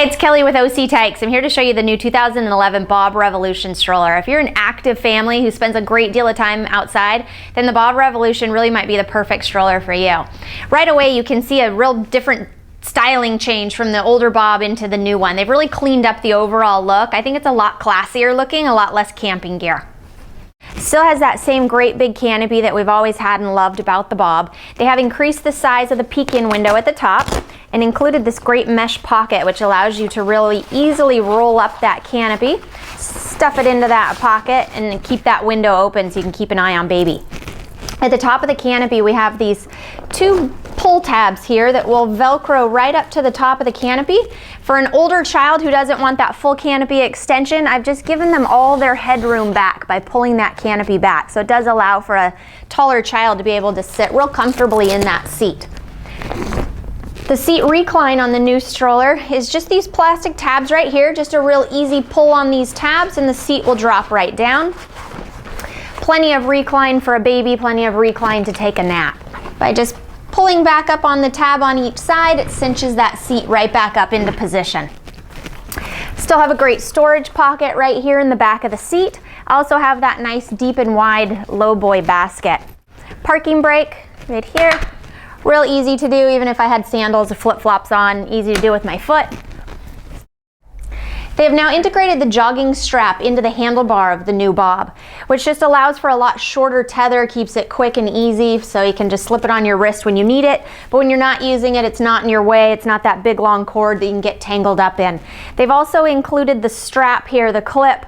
Hi, it's Kelly with OC Tykes. I'm here to show you the new 2011 Bob Revolution stroller. If you're an active family who spends a great deal of time outside, then the Bob Revolution really might be the perfect stroller for you. Right away, you can see a real different styling change from the older Bob into the new one. They've really cleaned up the overall look. I think it's a lot classier looking, a lot less camping gear. Still has that same great big canopy that we've always had and loved about the Bob. They have increased the size of the peek-in window at the top and included this great mesh pocket, which allows you to really easily roll up that canopy, stuff it into that pocket, and keep that window open so you can keep an eye on baby. At the top of the canopy, we have these two pull tabs here that will Velcro right up to the top of the canopy. For an older child who doesn't want that full canopy extension, I've just given them all their headroom back by pulling that canopy back. So it does allow for a taller child to be able to sit real comfortably in that seat. The seat recline on the new stroller is just these plastic tabs right here, just a real easy pull on these tabs and the seat will drop right down. Plenty of recline for a baby, plenty of recline to take a nap. By just pulling back up on the tab on each side, it cinches that seat right back up into position. Still have a great storage pocket right here in the back of the seat. I also have that nice deep and wide low boy basket. Parking brake right here. Real easy to do, even if I had sandals or flip-flops on, easy to do with my foot. They have now integrated the jogging strap into the handlebar of the new Bob, which just allows for a lot shorter tether, keeps it quick and easy, so you can just slip it on your wrist when you need it. But when you're not using it, it's not in your way, it's not that big long cord that you can get tangled up in. They've also included the strap here, the clip,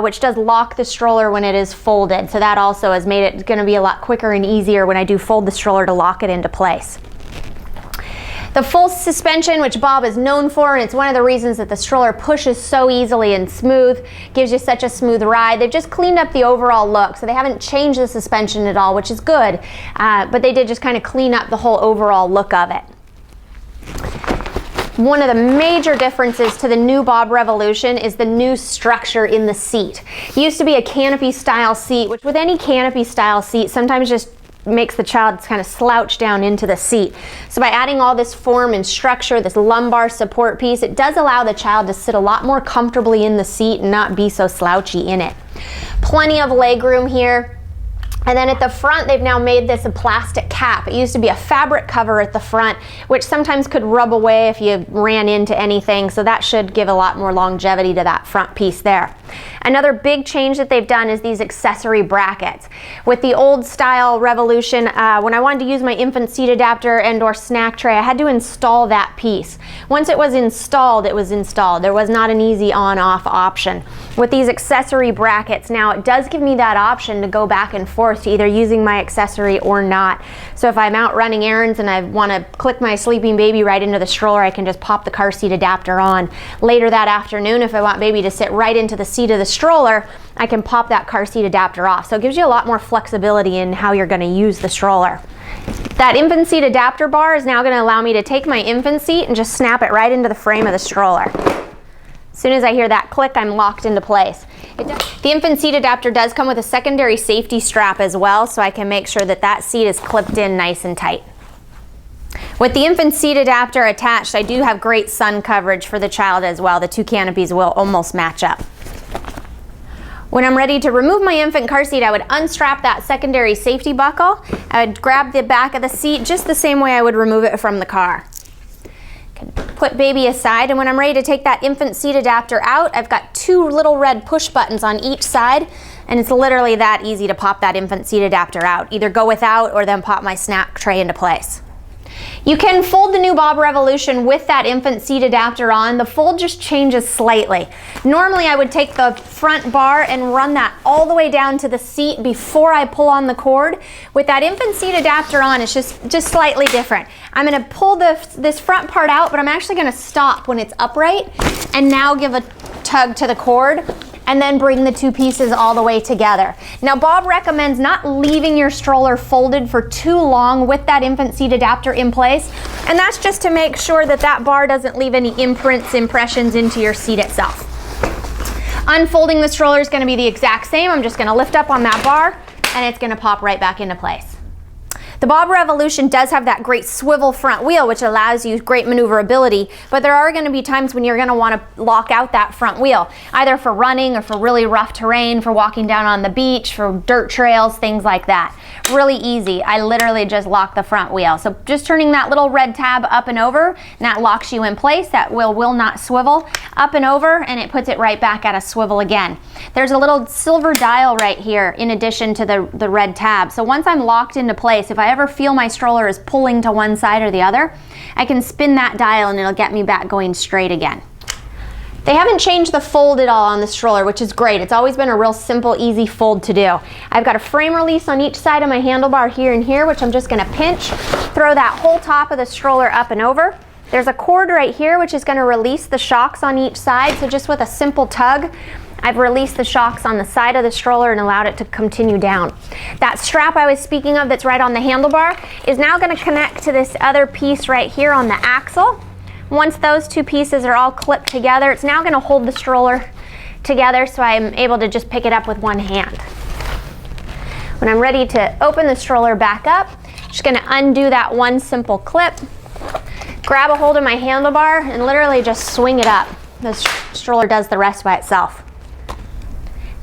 which does lock the stroller when it is folded. So that also has made it going to be a lot quicker and easier when I do fold the stroller to lock it into place. The full suspension, which Bob is known for, and it's one of the reasons that the stroller pushes so easily and smooth, gives you such a smooth ride. They've just cleaned up the overall look, so they haven't changed the suspension at all, which is good, but they did just kind of clean up the whole overall look of it. One of the major differences to the new Bob Revolution is the new structure in the seat. It used to be a canopy style seat, which with any canopy style seat sometimes just makes the child kind of slouch down into the seat. So by adding all this form and structure, this lumbar support piece, it does allow the child to sit a lot more comfortably in the seat and not be so slouchy in it. Plenty of leg room here. And then at the front, they've now made this a plastic cap. It used to be a fabric cover at the front, which sometimes could rub away if you ran into anything, so that should give a lot more longevity to that front piece there. Another big change that they've done is these accessory brackets. With the old style Revolution, when I wanted to use my infant seat adapter and or snack tray, I had to install that piece. Once it was installed, it was installed. There was not an easy on-off option. With these accessory brackets, now it does give me that option to go back and forth to either using my accessory or not. So if I'm out running errands and I want to click my sleeping baby right into the stroller, I can just pop the car seat adapter on. Later that afternoon, if I want baby to sit right into the seat of the stroller, I can pop that car seat adapter off. So it gives you a lot more flexibility in how you're going to use the stroller. That infant seat adapter bar is now going to allow me to take my infant seat and just snap it right into the frame of the stroller. As soon as I hear that click, I'm locked into place. The infant seat adapter does come with a secondary safety strap as well, so I can make sure that that seat is clipped in nice and tight. With the infant seat adapter attached, I do have great sun coverage for the child as well. The two canopies will almost match up. When I'm ready to remove my infant car seat, I would unstrap that secondary safety buckle. I would grab the back of the seat just the same way I would remove it from the car. Put baby aside, and when I'm ready to take that infant seat adapter out, I've got two little red push buttons on each side, and it's literally that easy to pop that infant seat adapter out. Either go without or then pop my snack tray into place. You can fold the new Bob Revolution with that infant seat adapter on. The fold just changes slightly. Normally I would take the front bar and run that all the way down to the seat before I pull on the cord. With that infant seat adapter on, it's just slightly different. I'm going to pull this front part out, but I'm actually going to stop when it's upright and now give a tug to the cord and then bring the two pieces all the way together. Now Bob recommends not leaving your stroller folded for too long with that infant seat adapter in place, and that's just to make sure that that bar doesn't leave any impressions into your seat itself. Unfolding the stroller is going to be the exact same. I'm just going to lift up on that bar and it's going to pop right back into place. The Bob Revolution does have that great swivel front wheel, which allows you great maneuverability, but there are going to be times when you're going to want to lock out that front wheel, either for running or for really rough terrain, for walking down on the beach, for dirt trails, things like that. Really easy. I literally just lock the front wheel. So just turning that little red tab up and over, and that locks you in place. That wheel will not swivel. Up and over, and it puts it right back at a swivel again. There's a little silver dial right here in addition to the red tab. So once I'm locked into place, if I ever feel my stroller is pulling to one side or the other, I can spin that dial and it'll get me back going straight again. They haven't changed the fold at all on the stroller, which is great. It's always been a real simple, easy fold to do. I've got a frame release on each side of my handlebar here and here, which I'm just gonna pinch, throw that whole top of the stroller up and over. There's a cord right here, which is gonna release the shocks on each side. So just with a simple tug, I've released the shocks on the side of the stroller and allowed it to continue down. That strap I was speaking of that's right on the handlebar is now gonna connect to this other piece right here on the axle. Once those two pieces are all clipped together, it's now gonna hold the stroller together so I'm able to just pick it up with one hand. When I'm ready to open the stroller back up, I'm just gonna undo that one simple clip, grab a hold of my handlebar, and literally just swing it up. The stroller does the rest by itself.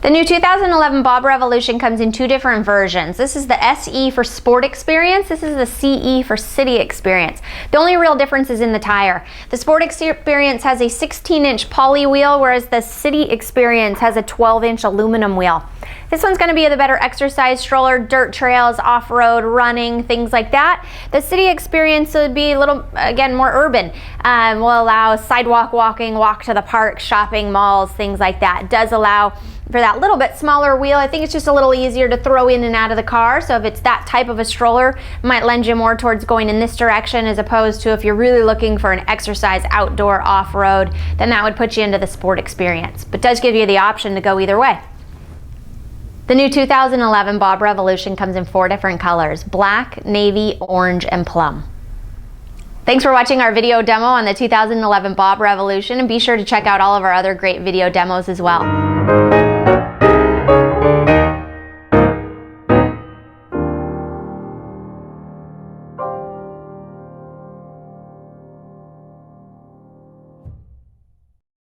The new 2011 Bob Revolution comes in two different versions. This is the SE for Sport Experience. This is the CE for City Experience. The only real difference is in the tire. The Sport Experience has a 16-inch poly wheel, whereas the City Experience has a 12-inch aluminum wheel. This one's going to be the better exercise stroller, dirt trails, off-road, running, things like that. The City Experience would be a little, again, more urban. Will allow sidewalk walking, walk to the park, shopping, malls, things like that. It does allow for that little bit smaller wheel. I think it's just a little easier to throw in and out of the car. So if it's that type of a stroller, it might lend you more towards going in this direction, as opposed to if you're really looking for an exercise outdoor off-road, then that would put you into the Sport Experience. But it does give you the option to go either way. The new 2011 Bob Revolution comes in 4 different colors: black, navy, orange, and plum. Thanks for watching our video demo on the 2011 Bob Revolution, and be sure to check out all of our other great video demos as well.